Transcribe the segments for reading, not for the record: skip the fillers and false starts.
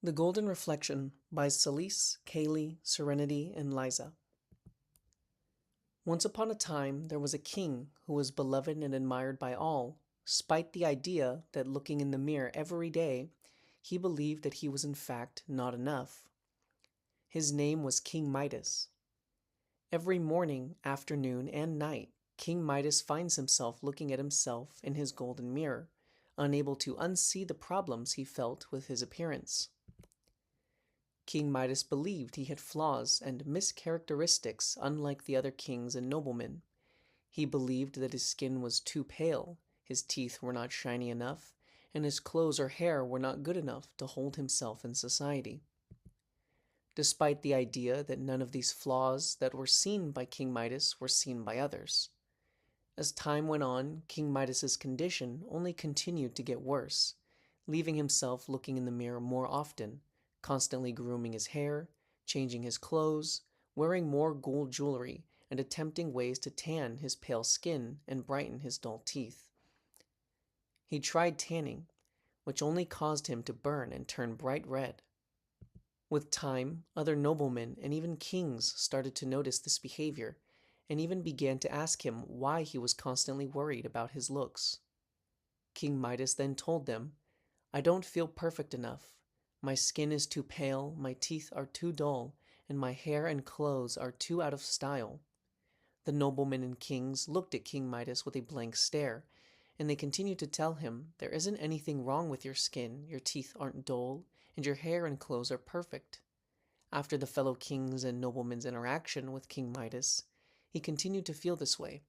The Golden Reflection by Celeste, Kaylee, Serenity, and Liza. Once upon a time, there was a king who was beloved and admired by all, spite the idea that looking in the mirror every day, he believed that he was in fact not enough. His name was King Midas. Every morning, afternoon, and night, King Midas finds himself looking at himself in his golden mirror, unable to unsee the problems he felt with his appearance. King Midas believed he had flaws and mischaracteristics unlike the other kings and noblemen. He believed that his skin was too pale, his teeth were not shiny enough, and his clothes or hair were not good enough to hold himself in society. Despite the idea that none of these flaws that were seen by King Midas were seen by others. As time went on, King Midas's condition only continued to get worse, leaving himself looking in the mirror more often, constantly grooming his hair, changing his clothes, wearing more gold jewelry, and attempting ways to tan his pale skin and brighten his dull teeth. He tried tanning, which only caused him to burn and turn bright red. With time, other noblemen and even kings started to notice this behavior and even began to ask him why he was constantly worried about his looks. King Midas then told them, "I don't feel perfect enough. My skin is too pale, my teeth are too dull, and my hair and clothes are too out of style." The noblemen and kings looked at King Midas with a blank stare, and they continued to tell him, "There isn't anything wrong with your skin, your teeth aren't dull, and your hair and clothes are perfect." After the fellow kings and noblemen's interaction with King Midas, he continued to feel this way.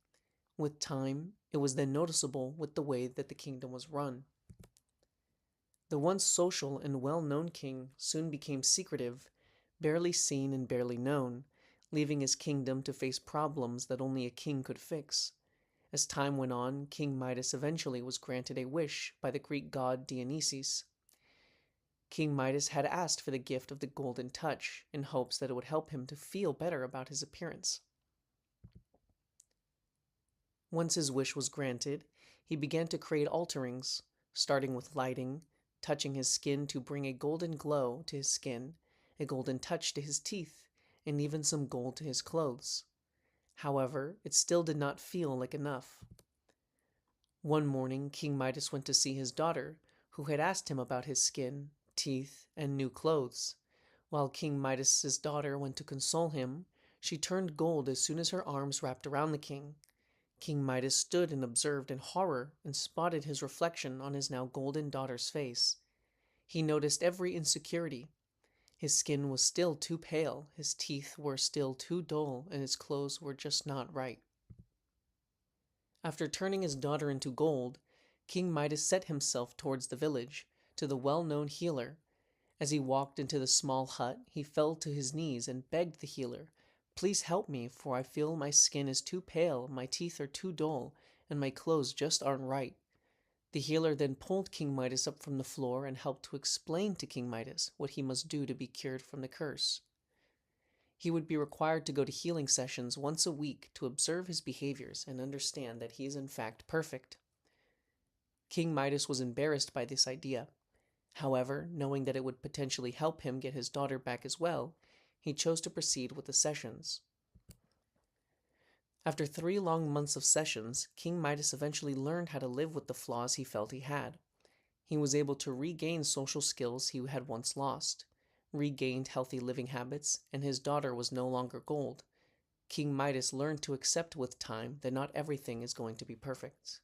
With time, it was then noticeable with the way that the kingdom was run. The once social and well-known king soon became secretive, barely seen and barely known, leaving his kingdom to face problems that only a king could fix. As time went on, King Midas eventually was granted a wish by the Greek god Dionysus. King Midas had asked for the gift of the golden touch in hopes that it would help him to feel better about his appearance. Once his wish was granted, he began to create alterings, starting with lighting, touching his skin to bring a golden glow to his skin, a golden touch to his teeth, and even some gold to his clothes. However, it still did not feel like enough. One morning, King Midas went to see his daughter, who had asked him about his skin, teeth, and new clothes. While King Midas's daughter went to console him, she turned gold as soon as her arms wrapped around the king. King Midas stood and observed in horror and spotted his reflection on his now golden daughter's face. He noticed every insecurity. His skin was still too pale, his teeth were still too dull, and his clothes were just not right. After turning his daughter into gold, King Midas set himself towards the village, to the well-known healer. As he walked into the small hut, he fell to his knees and begged the healer, "Please help me, for I feel my skin is too pale, my teeth are too dull, and my clothes just aren't right." The healer then pulled King Midas up from the floor and helped to explain to King Midas what he must do to be cured from the curse. He would be required to go to healing sessions once a week to observe his behaviors and understand that he is in fact perfect. King Midas was embarrassed by this idea. However, knowing that it would potentially help him get his daughter back as well, he chose to proceed with the sessions. After 3 long months of sessions, King Midas eventually learned how to live with the flaws he felt he had. He was able to regain social skills he had once lost, regained healthy living habits, and his daughter was no longer gold. King Midas learned to accept with time that not everything is going to be perfect.